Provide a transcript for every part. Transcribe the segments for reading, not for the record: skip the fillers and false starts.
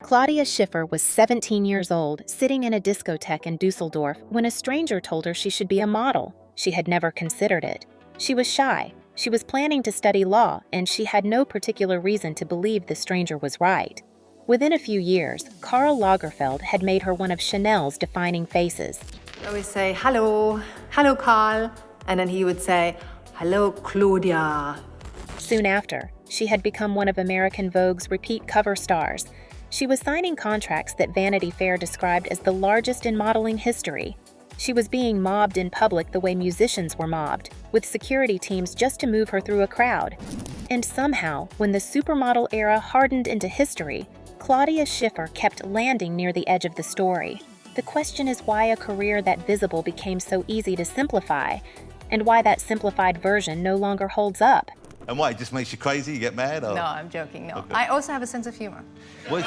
Claudia Schiffer was 17 years old, sitting in a discotheque in Düsseldorf when a stranger told her she should be a model. She had never considered it. She was shy. She was planning to study law, and she had no particular reason to believe the stranger was right. Within a few years, Karl Lagerfeld had made her one of Chanel's defining faces. I always say, hello Karl, and then he would say, hello Claudia. Soon after, she had become one of American Vogue's repeat cover stars. She was signing contracts that Vanity Fair described as the largest in modeling history. She was being mobbed in public the way musicians were mobbed, with security teams just to move her through a crowd. And somehow, when the supermodel era hardened into history, Claudia Schiffer kept landing near the edge of the story. The question is why a career that visible became so easy to simplify, and why that simplified version no longer holds up. And why, it just makes you crazy? You get mad? Or? No, I'm joking, no. Okay. I also have a sense of humor. What?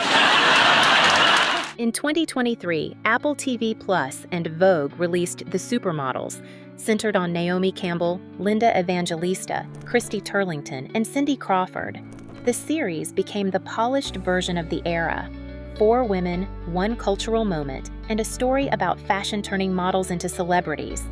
In 2023, Apple TV Plus and Vogue released The Supermodels, centered on Naomi Campbell, Linda Evangelista, Christy Turlington, and Cindy Crawford. The series became the polished version of the era. 4 women, 1 cultural moment, and a story about fashion turning models into celebrities.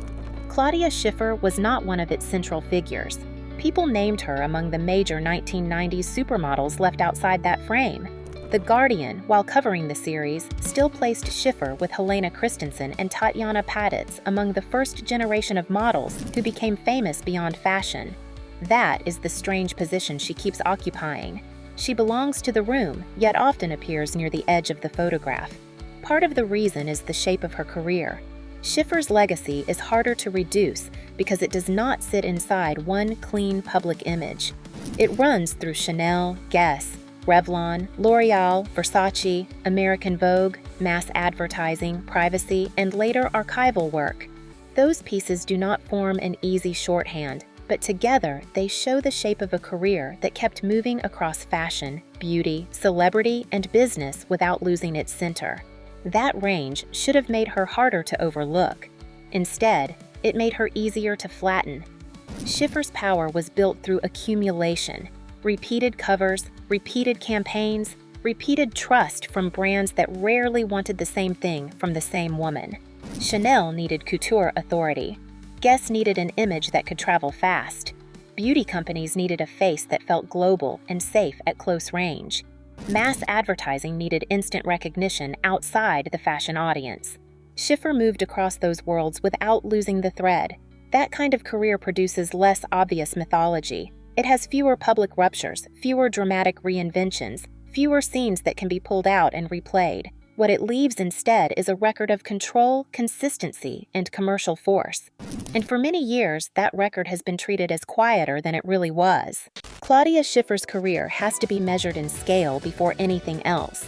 Claudia Schiffer was not one of its central figures. People named her among the major 1990s supermodels left outside that frame. The Guardian, while covering the series, still placed Schiffer with Helena Christensen and Tatiana Paditz among the first generation of models who became famous beyond fashion. That is the strange position she keeps occupying. She belongs to the room, yet often appears near the edge of the photograph. Part of the reason is the shape of her career. Schiffer's legacy is harder to reduce because it does not sit inside one clean public image. It runs through Chanel, Guess, Revlon, L'Oreal, Versace, American Vogue, mass advertising, privacy, and later archival work. Those pieces do not form an easy shorthand, but together they show the shape of a career that kept moving across fashion, beauty, celebrity, and business without losing its center. That range should have made her harder to overlook. Instead, it made her easier to flatten. Schiffer's power was built through accumulation, repeated covers, repeated campaigns, repeated trust from brands that rarely wanted the same thing from the same woman. Chanel needed couture authority. Guess needed an image that could travel fast. Beauty companies needed a face that felt global and safe at close range. Mass advertising needed instant recognition outside the fashion audience. Schiffer moved across those worlds without losing the thread. That kind of career produces less obvious mythology. It has fewer public ruptures, fewer dramatic reinventions, fewer scenes that can be pulled out and replayed. What it leaves instead is a record of control, consistency, and commercial force. And for many years, that record has been treated as quieter than it really was. Claudia Schiffer's career has to be measured in scale before anything else.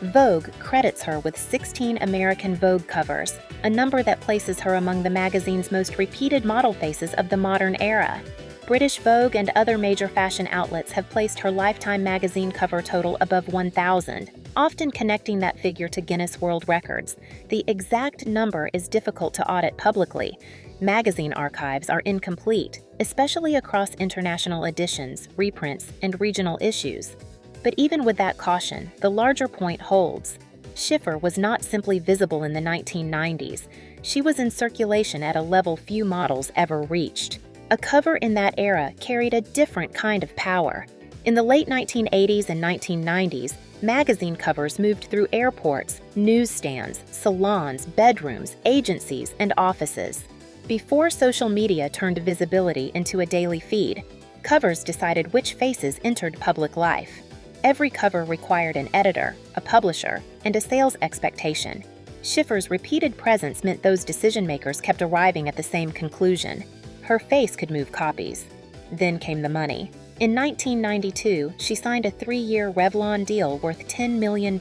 Vogue credits her with 16 American Vogue covers, a number that places her among the magazine's most repeated model faces of the modern era. British Vogue and other major fashion outlets have placed her Lifetime magazine cover total above 1,000, often connecting that figure to Guinness World Records. The exact number is difficult to audit publicly. Magazine archives are incomplete, especially across international editions, reprints, and regional issues. But even with that caution, the larger point holds. Schiffer was not simply visible in the 1990s. She was in circulation at a level few models ever reached. A cover in that era carried a different kind of power. In the late 1980s and 1990s, magazine covers moved through airports, newsstands, salons, bedrooms, agencies, and offices. Before social media turned visibility into a daily feed, covers decided which faces entered public life. Every cover required an editor, a publisher, and a sales expectation. Schiffer's repeated presence meant those decision-makers kept arriving at the same conclusion. Her face could move copies. Then came the money. In 1992, she signed a 3-year Revlon deal worth $10 million.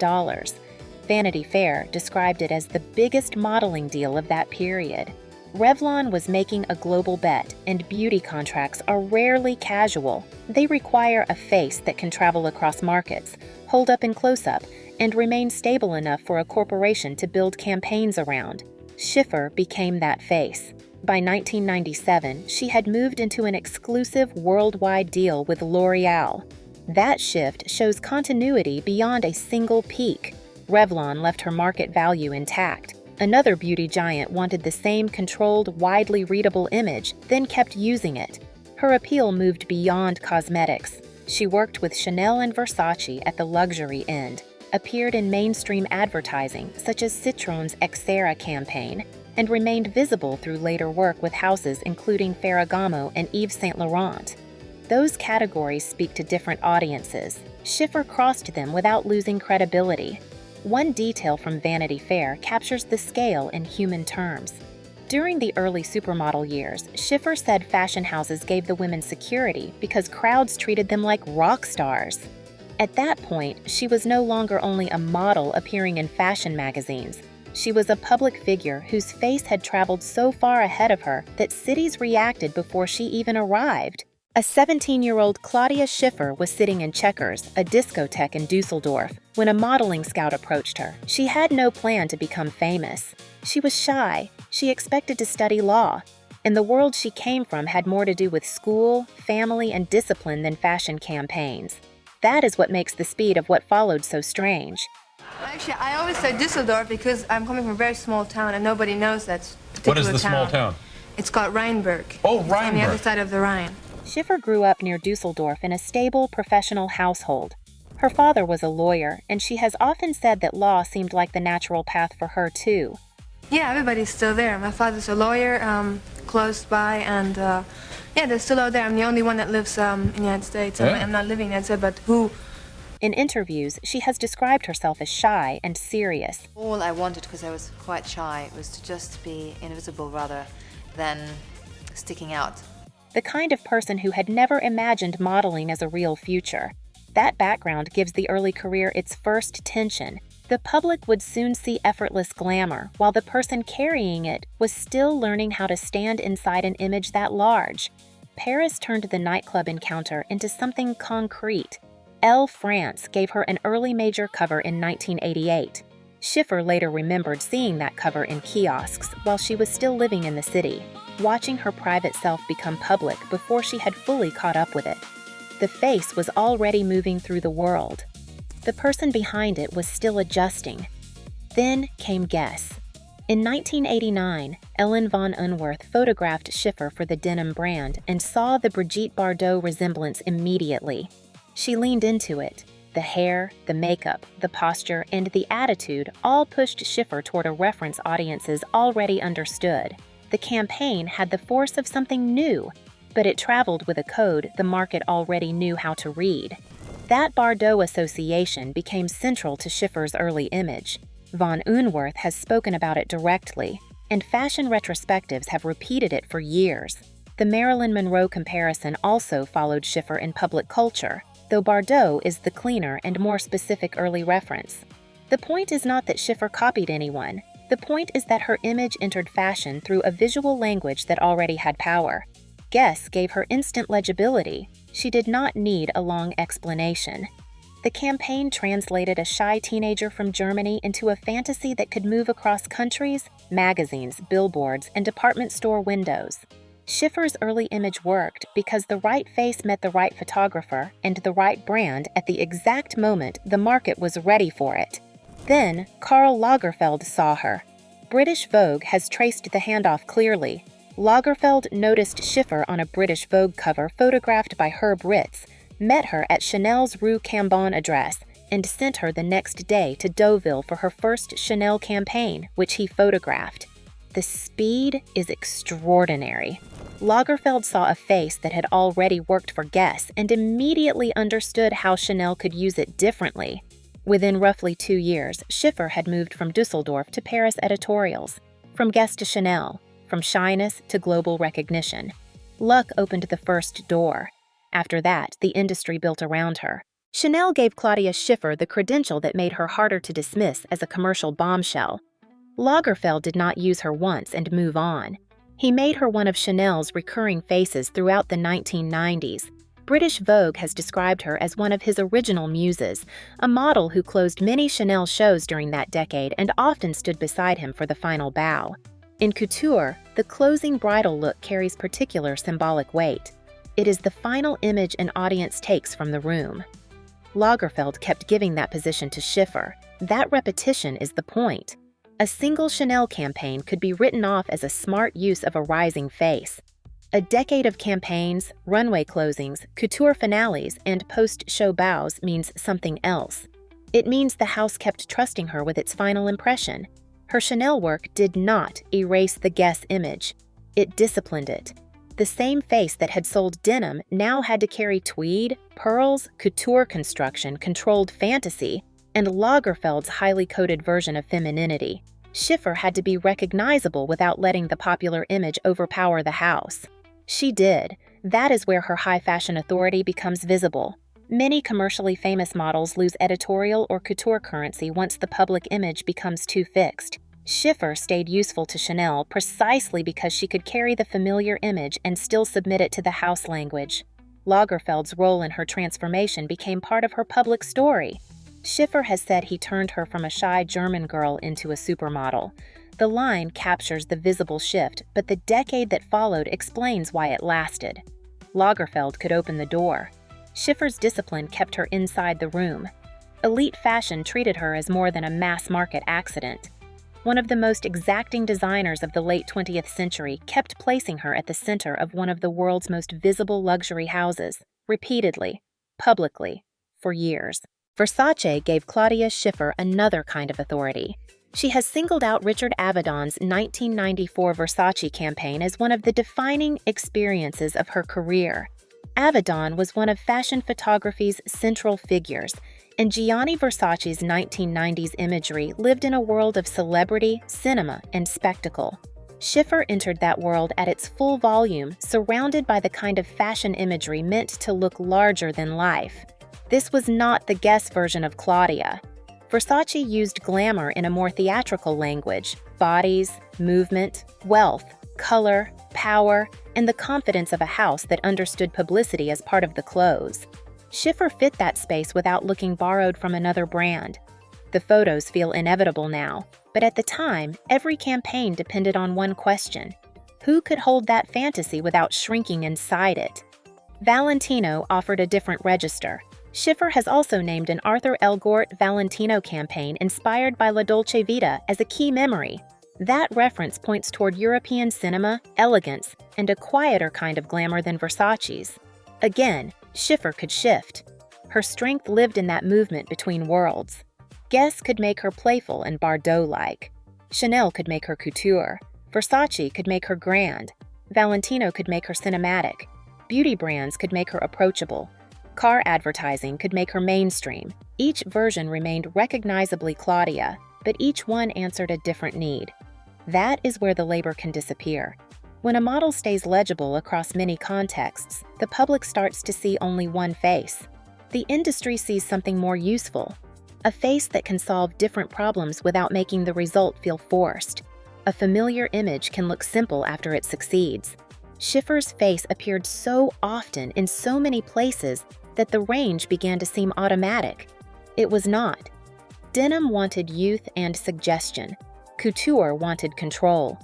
Vanity Fair described it as the biggest modeling deal of that period. Revlon was making a global bet, and beauty contracts are rarely casual. They require a face that can travel across markets, hold up in close-up, and remain stable enough for a corporation to build campaigns around. Schiffer became that face. By 1997, she had moved into an exclusive worldwide deal with L'Oreal. That shift shows continuity beyond a single peak. Revlon left her market value intact. Another beauty giant wanted the same controlled, widely readable image, then kept using it. Her appeal moved beyond cosmetics. She worked with Chanel and Versace at the luxury end, appeared in mainstream advertising such as Citroen's Xera campaign, and remained visible through later work with houses including Ferragamo and Yves Saint Laurent. Those categories speak to different audiences. Schiffer crossed them without losing credibility. One detail from Vanity Fair captures the scale in human terms. During the early supermodel years, Schiffer said fashion houses gave the women security because crowds treated them like rock stars. At that point, she was no longer only a model appearing in fashion magazines. She was a public figure whose face had traveled so far ahead of her that cities reacted before she even arrived. A 17-year-old Claudia Schiffer was sitting in Checkers, a discotheque in Düsseldorf, when a modeling scout approached her. She had no plan to become famous. She was shy. She expected to study law. And the world she came from had more to do with school, family, and discipline than fashion campaigns. That is what makes the speed of what followed so strange. Actually, I always say Düsseldorf because I'm coming from a very small town and nobody knows that particular What is the small town? It's called Rheinberg. Oh, It's on the other Rheinberg. side of the Rhine. Schiffer grew up near Düsseldorf in a stable, professional household. Her father was a lawyer, and she has often said that law seemed like the natural path for her, too. Yeah, everybody's still there. My father's a lawyer close by, and yeah, they're still out there. I'm the only one that lives in the United States. Yeah. I'm not living in the United States, but who? In interviews, she has described herself as shy and serious. All I wanted, because I was quite shy, was to just be invisible rather than sticking out. The kind of person who had never imagined modeling as a real future. That background gives the early career its first tension. The public would soon see effortless glamour, while the person carrying it was still learning how to stand inside an image that large. Paris turned the nightclub encounter into something concrete. Elle France gave her an early major cover in 1988. Schiffer later remembered seeing that cover in kiosks while she was still living in the city, watching her private self become public before she had fully caught up with it. The face was already moving through the world. The person behind it was still adjusting. Then came Guess. In 1989, Ellen von Unwerth photographed Schiffer for the denim brand and saw the Brigitte Bardot resemblance immediately. She leaned into it. The hair, the makeup, the posture, and the attitude all pushed Schiffer toward a reference audiences already understood. The campaign had the force of something new, but it traveled with a code the market already knew how to read. That Bardot association became central to Schiffer's early image. Von Unwerth has spoken about it directly, and fashion retrospectives have repeated it for years. The Marilyn Monroe comparison also followed Schiffer in public culture, though Bardot is the cleaner and more specific early reference. The point is not that Schiffer copied anyone. The point is that her image entered fashion through a visual language that already had power. Guess gave her instant legibility. She did not need a long explanation. The campaign translated a shy teenager from Germany into a fantasy that could move across countries, magazines, billboards, and department store windows. Schiffer's early image worked because the right face met the right photographer and the right brand at the exact moment the market was ready for it. Then, Karl Lagerfeld saw her. British Vogue has traced the handoff clearly. Lagerfeld noticed Schiffer on a British Vogue cover photographed by Herb Ritz, met her at Chanel's Rue Cambon address, and sent her the next day to Deauville for her first Chanel campaign, which he photographed. The speed is extraordinary. Lagerfeld saw a face that had already worked for Guess and immediately understood how Chanel could use it differently. Within roughly 2 years, Schiffer had moved from Düsseldorf to Paris editorials, from Guess to Chanel, from shyness to global recognition. Luck opened the first door. After that, the industry built around her. Chanel gave Claudia Schiffer the credential that made her harder to dismiss as a commercial bombshell. Lagerfeld did not use her once and move on. He made her one of Chanel's recurring faces throughout the 1990s. British Vogue has described her as one of his original muses, a model who closed many Chanel shows during that decade and often stood beside him for the final bow. In couture, the closing bridal look carries particular symbolic weight. It is the final image an audience takes from the room. Lagerfeld kept giving that position to Schiffer, That repetition is the point. A single Chanel campaign could be written off as a smart use of a rising face. A decade of campaigns, runway closings, couture finales, and post-show bows means something else. It means the house kept trusting her with its final impression. Her Chanel work did not erase the Guess image. It disciplined it. The same face that had sold denim now had to carry tweed, pearls, couture construction, controlled fantasy, and Lagerfeld's highly coded version of femininity. Schiffer had to be recognizable without letting the popular image overpower the house. She did. That is where her high fashion authority becomes visible. Many commercially famous models lose editorial or couture currency once the public image becomes too fixed. Schiffer stayed useful to Chanel precisely because she could carry the familiar image and still submit it to the house language. Lagerfeld's role in her transformation became part of her public story. Schiffer has said he turned her from a shy German girl into a supermodel. The line captures the visible shift, but the decade that followed explains why it lasted. Lagerfeld could open the door. Schiffer's discipline kept her inside the room. Elite fashion treated her as more than a mass-market accident. One of the most exacting designers of the late 20th century kept placing her at the center of one of the world's most visible luxury houses, repeatedly, publicly, for years. Versace gave Claudia Schiffer another kind of authority. She has singled out Richard Avedon's 1994 Versace campaign as one of the defining experiences of her career. Avedon was one of fashion photography's central figures, and Gianni Versace's 1990s imagery lived in a world of celebrity, cinema, and spectacle. Schiffer entered that world at its full volume, surrounded by the kind of fashion imagery meant to look larger than life. This was not the Guess version of Claudia. Versace used glamour in a more theatrical language: bodies, movement, wealth, color, power, and the confidence of a house that understood publicity as part of the clothes. Schiffer fit that space without looking borrowed from another brand. The photos feel inevitable now, but at the time, every campaign depended on one question: who could hold that fantasy without shrinking inside it? Valentino offered a different register. Schiffer has also named an Arthur L. Gort Valentino campaign inspired by La Dolce Vita as a key memory. That reference points toward European cinema, elegance, and a quieter kind of glamour than Versace's. Again, Schiffer could shift. Her strength lived in that movement between worlds. Guess could make her playful and Bardot-like. Chanel could make her couture. Versace could make her grand. Valentino could make her cinematic. Beauty brands could make her approachable. Car advertising could make her mainstream. Each version remained recognizably Claudia, but each one answered a different need. That is where the labor can disappear. When a model stays legible across many contexts, the public starts to see only one face. The industry sees something more useful, a face that can solve different problems without making the result feel forced. A familiar image can look simple after it succeeds. Schiffer's face appeared so often in so many places that the range began to seem automatic. It was not. Denim wanted youth and suggestion. Couture wanted control.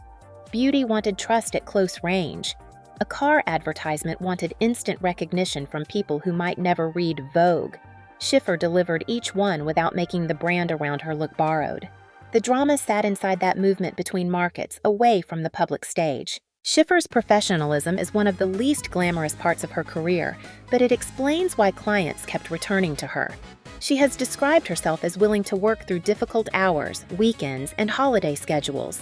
Beauty wanted trust at close range. A car advertisement wanted instant recognition from people who might never read Vogue. Schiffer delivered each one without making the brand around her look borrowed. The drama sat inside that movement between markets, away from the public stage. Schiffer's professionalism is one of the least glamorous parts of her career, but it explains why clients kept returning to her. She has described herself as willing to work through difficult hours, weekends, and holiday schedules.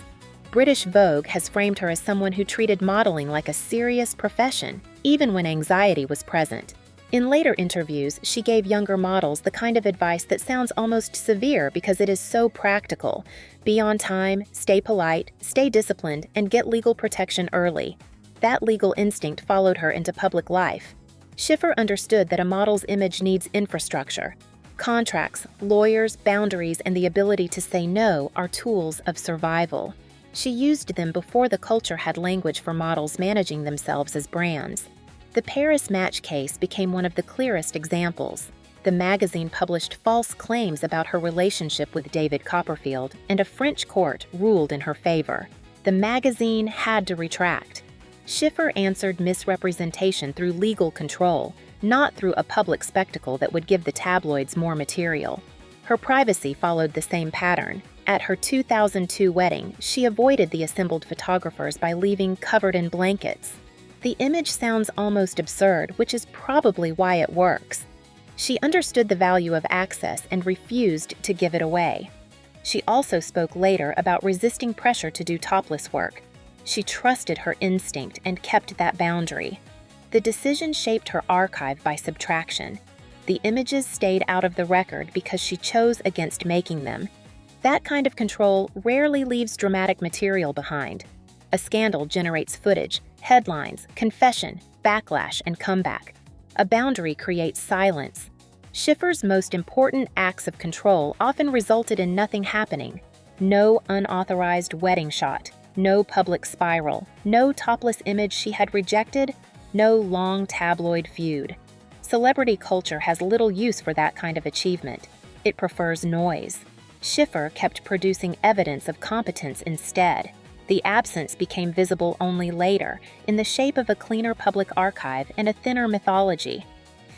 British Vogue has framed her as someone who treated modeling like a serious profession, even when anxiety was present. In later interviews, she gave younger models the kind of advice that sounds almost severe because it is so practical. Be on time, stay polite, stay disciplined, and get legal protection early. That legal instinct followed her into public life. Schiffer understood that a model's image needs infrastructure. Contracts, lawyers, boundaries, and the ability to say no are tools of survival. She used them before the culture had language for models managing themselves as brands. The Paris match case became one of the clearest examples. The magazine published false claims about her relationship with David Copperfield, and a French court ruled in her favor. The magazine had to retract. Schiffer answered misrepresentation through legal control, not through a public spectacle that would give the tabloids more material. Her privacy followed the same pattern. At her 2002 wedding, she avoided the assembled photographers by leaving covered in blankets. The image sounds almost absurd, which is probably why it works. She understood the value of access and refused to give it away. She also spoke later about resisting pressure to do topless work. She trusted her instinct and kept that boundary. The decision shaped her archive by subtraction. The images stayed out of the record because she chose against making them. That kind of control rarely leaves dramatic material behind. A scandal generates footage, headlines, confession, backlash, and comeback. A boundary creates silence. Schiffer's most important acts of control often resulted in nothing happening. No unauthorized wedding shot, no public spiral, no topless image she had rejected, no long tabloid feud. Celebrity culture has little use for that kind of achievement. It prefers noise. Schiffer kept producing evidence of competence instead. The absence became visible only later, in the shape of a cleaner public archive and a thinner mythology.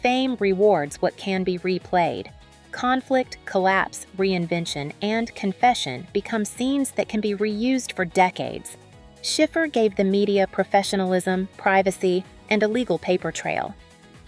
Fame rewards what can be replayed. Conflict, collapse, reinvention, and confession become scenes that can be reused for decades. Schiffer gave the media professionalism, privacy, and a legal paper trail.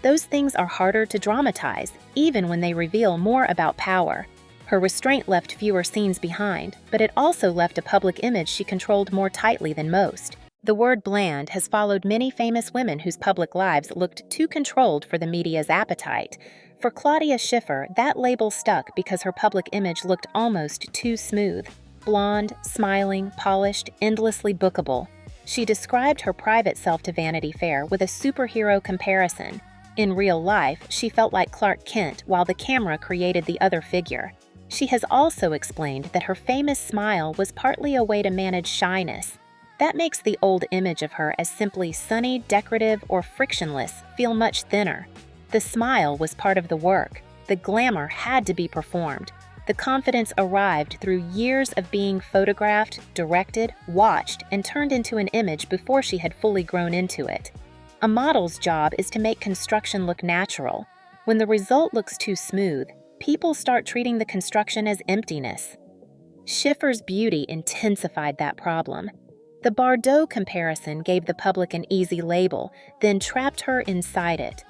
Those things are harder to dramatize, even when they reveal more about power. Her restraint left fewer scenes behind, but it also left a public image she controlled more tightly than most. The word bland has followed many famous women whose public lives looked too controlled for the media's appetite. For Claudia Schiffer, that label stuck because her public image looked almost too smooth. Blonde, smiling, polished, endlessly bookable. She described her private self to Vanity Fair with a superhero comparison. In real life, she felt like Clark Kent while the camera created the other figure. She has also explained that her famous smile was partly a way to manage shyness. That makes the old image of her as simply sunny, decorative, or frictionless feel much thinner. The smile was part of the work. The glamour had to be performed. The confidence arrived through years of being photographed, directed, watched, and turned into an image before she had fully grown into it. A model's job is to make construction look natural. When the result looks too smooth, people start treating the construction as emptiness. Schiffer's beauty intensified that problem. The Bardot comparison gave the public an easy label, then trapped her inside it.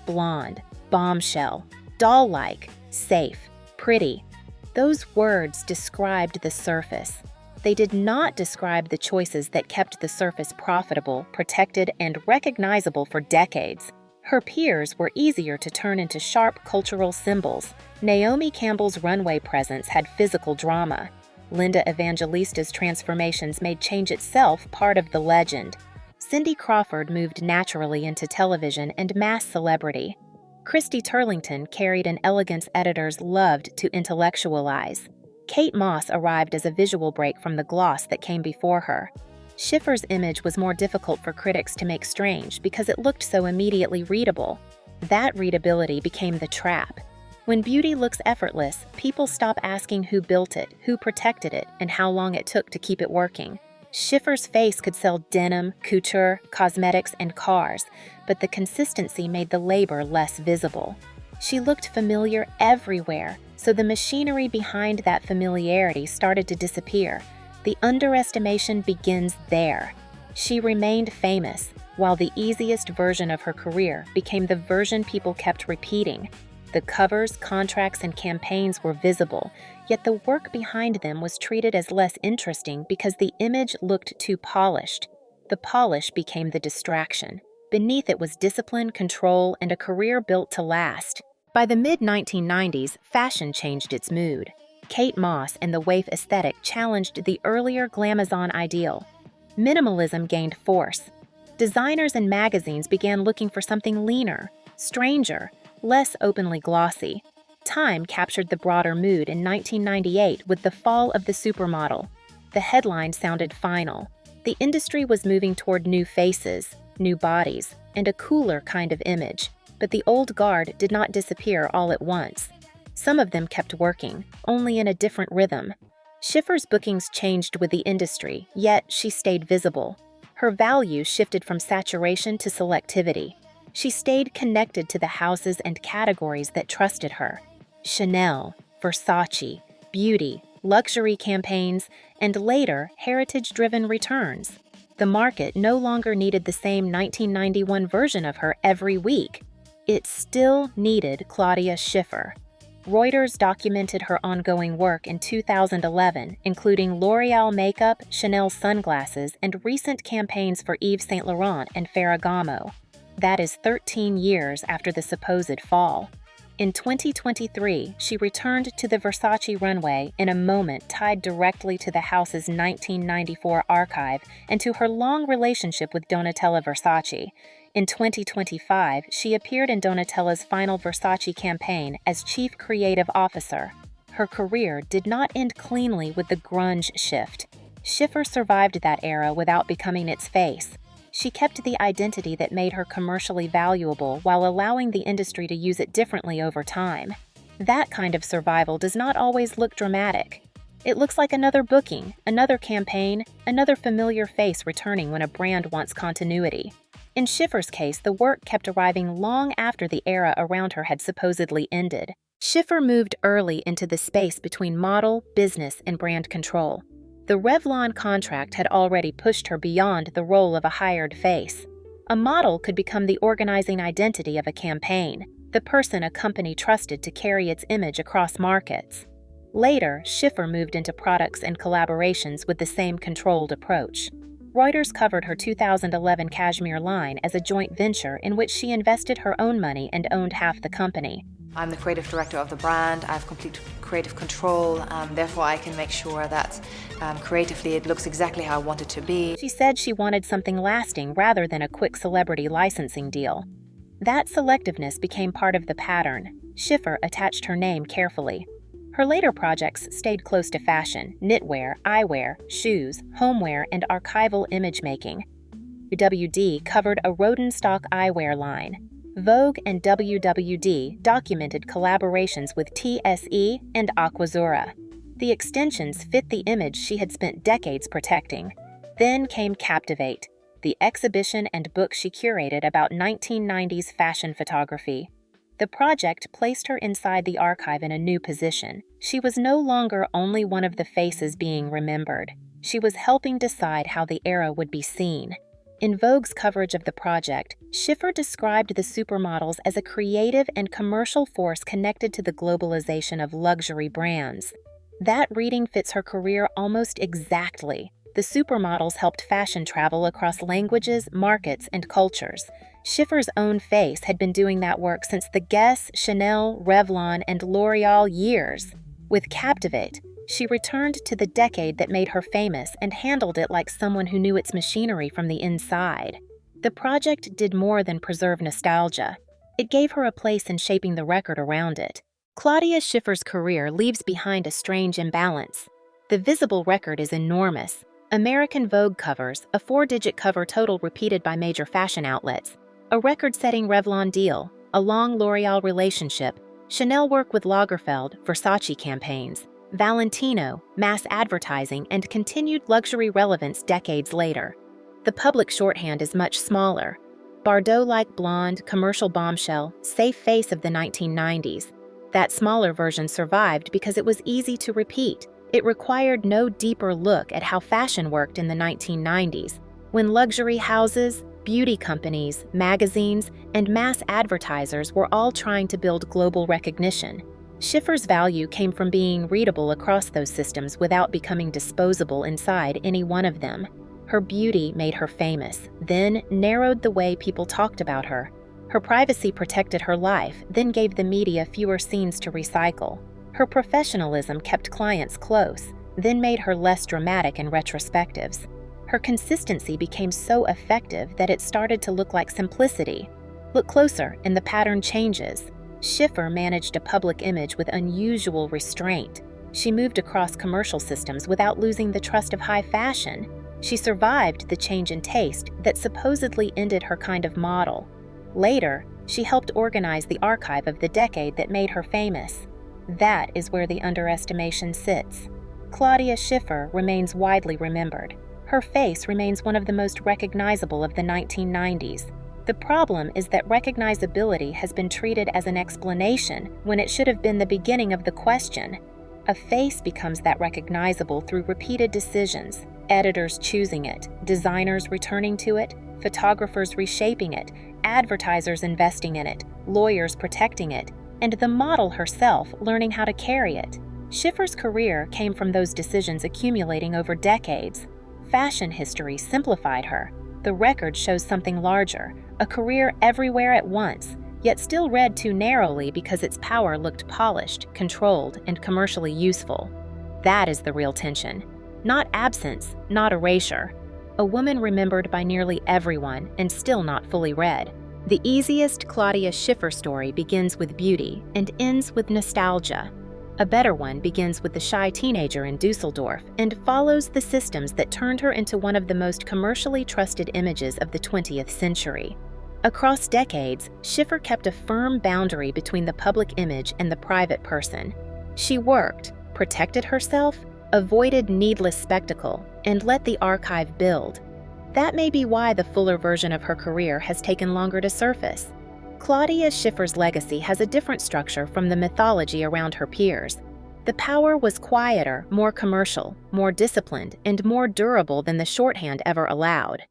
Blonde, bombshell, doll-like, safe, pretty. Those words described the surface. They did not describe the choices that kept the surface profitable, protected, and recognizable for decades. Her peers were easier to turn into sharp cultural symbols. Naomi Campbell's runway presence had physical drama. Linda Evangelista's transformations made change itself part of the legend. Cindy Crawford moved naturally into television and mass celebrity. Christy Turlington carried an elegance editors loved to intellectualize. Kate Moss arrived as a visual break from the gloss that came before her. Schiffer's image was more difficult for critics to make strange because it looked so immediately readable. That readability became the trap. When beauty looks effortless, people stop asking who built it, who protected it, and how long it took to keep it working. Schiffer's face could sell denim, couture, cosmetics, and cars, but the consistency made the labor less visible. She looked familiar everywhere, so the machinery behind that familiarity started to disappear. The underestimation begins there. She remained famous, while the easiest version of her career became the version people kept repeating. The covers, contracts, and campaigns were visible, yet the work behind them was treated as less interesting because the image looked too polished. The polish became the distraction. Beneath it was discipline, control, and a career built to last. By the mid-1990s, fashion changed its mood. Kate Moss and the waif aesthetic challenged the earlier glamazon ideal. Minimalism gained force. Designers and magazines began looking for something leaner, stranger, less openly glossy. Time captured the broader mood in 1998 with the fall of the supermodel. The headline sounded final. The industry was moving toward new faces, new bodies, and a cooler kind of image. But the old guard did not disappear all at once. Some of them kept working, only in a different rhythm. Schiffer's bookings changed with the industry, yet she stayed visible. Her value shifted from saturation to selectivity. She stayed connected to the houses and categories that trusted her. Chanel, Versace, beauty, luxury campaigns, and later, heritage-driven returns. The market no longer needed the same 1991 version of her every week. It still needed Claudia Schiffer. Reuters documented her ongoing work in 2011, including L'Oreal makeup, Chanel sunglasses, and recent campaigns for Yves Saint Laurent and Ferragamo. That is 13 years after the supposed fall. In 2023, she returned to the Versace runway in a moment tied directly to the house's 1994 archive and to her long relationship with Donatella Versace. In 2025, she appeared in Donatella's final Versace campaign as Chief Creative Officer. Her career did not end cleanly with the grunge shift. Schiffer survived that era without becoming its face. She kept the identity that made her commercially valuable while allowing the industry to use it differently over time. That kind of survival does not always look dramatic. It looks like another booking, another campaign, another familiar face returning when a brand wants continuity. In Schiffer's case, the work kept arriving long after the era around her had supposedly ended. Schiffer moved early into the space between model, business, and brand control. The Revlon contract had already pushed her beyond the role of a hired face. A model could become the organizing identity of a campaign, the person a company trusted to carry its image across markets. Later, Schiffer moved into products and collaborations with the same controlled approach. Reuters covered her 2011 cashmere line as a joint venture in which she invested her own money and owned half the company. I'm the creative director of the brand. I have complete creative control. Therefore, I can make sure that creatively it looks exactly how I want it to be. She said she wanted something lasting rather than a quick celebrity licensing deal. That selectiveness became part of the pattern. Schiffer attached her name carefully. Her later projects stayed close to fashion, knitwear, eyewear, shoes, homeware, and archival image making. WWD covered a Rodenstock eyewear line. Vogue and WWD documented collaborations with TSE and Aquazzura. The extensions fit the image she had spent decades protecting. Then came Captivate, the exhibition and book she curated about 1990s fashion photography. The project placed her inside the archive in a new position. She was no longer only one of the faces being remembered. She was helping decide how the era would be seen. In Vogue's coverage of the project, Schiffer described the supermodels as a creative and commercial force connected to the globalization of luxury brands. That reading fits her career almost exactly. The supermodels helped fashion travel across languages, markets, and cultures. Schiffer's own face had been doing that work since the Guess, Chanel, Revlon, and L'Oreal years. With Captivate, she returned to the decade that made her famous and handled it like someone who knew its machinery from the inside. The project did more than preserve nostalgia. It gave her a place in shaping the record around it. Claudia Schiffer's career leaves behind a strange imbalance. The visible record is enormous. American Vogue covers, a 4-digit cover total repeated by major fashion outlets, a record-setting Revlon deal, a long L'Oreal relationship, Chanel work with Lagerfeld, Versace campaigns, Valentino, mass advertising, and continued luxury relevance decades later. The public shorthand is much smaller. Bardot-like blonde, commercial bombshell, safe face of the 1990s. That smaller version survived because it was easy to repeat. It required no deeper look at how fashion worked in the 1990s, when luxury houses, beauty companies, magazines, and mass advertisers were all trying to build global recognition. Schiffer's value came from being readable across those systems without becoming disposable inside any one of them. Her beauty made her famous, then narrowed the way people talked about her. Her privacy protected her life, then gave the media fewer scenes to recycle. Her professionalism kept clients close, then made her less dramatic in retrospectives. Her consistency became so effective that it started to look like simplicity. Look closer, and the pattern changes. Schiffer managed a public image with unusual restraint. She moved across commercial systems without losing the trust of high fashion. She survived the change in taste that supposedly ended her kind of model. Later, she helped organize the archive of the decade that made her famous. That is where the underestimation sits. Claudia Schiffer remains widely remembered. Her face remains one of the most recognizable of the 1990s. The problem is that recognizability has been treated as an explanation when it should have been the beginning of the question. A face becomes that recognizable through repeated decisions, editors choosing it, designers returning to it, photographers reshaping it, advertisers investing in it, lawyers protecting it, and the model herself learning how to carry it. Schiffer's career came from those decisions accumulating over decades. Fashion history simplified her. The record shows something larger, a career everywhere at once, yet still read too narrowly because its power looked polished, controlled, and commercially useful. That is the real tension. Not absence, not erasure. A woman remembered by nearly everyone and still not fully read. The easiest Claudia Schiffer story begins with beauty and ends with nostalgia. A better one begins with the shy teenager in Düsseldorf and follows the systems that turned her into one of the most commercially trusted images of the 20th century. Across decades, Schiffer kept a firm boundary between the public image and the private person. She worked, protected herself, avoided needless spectacle, and let the archive build. That may be why the fuller version of her career has taken longer to surface. Claudia Schiffer's legacy has a different structure from the mythology around her peers. The power was quieter, more commercial, more disciplined, and more durable than the shorthand ever allowed.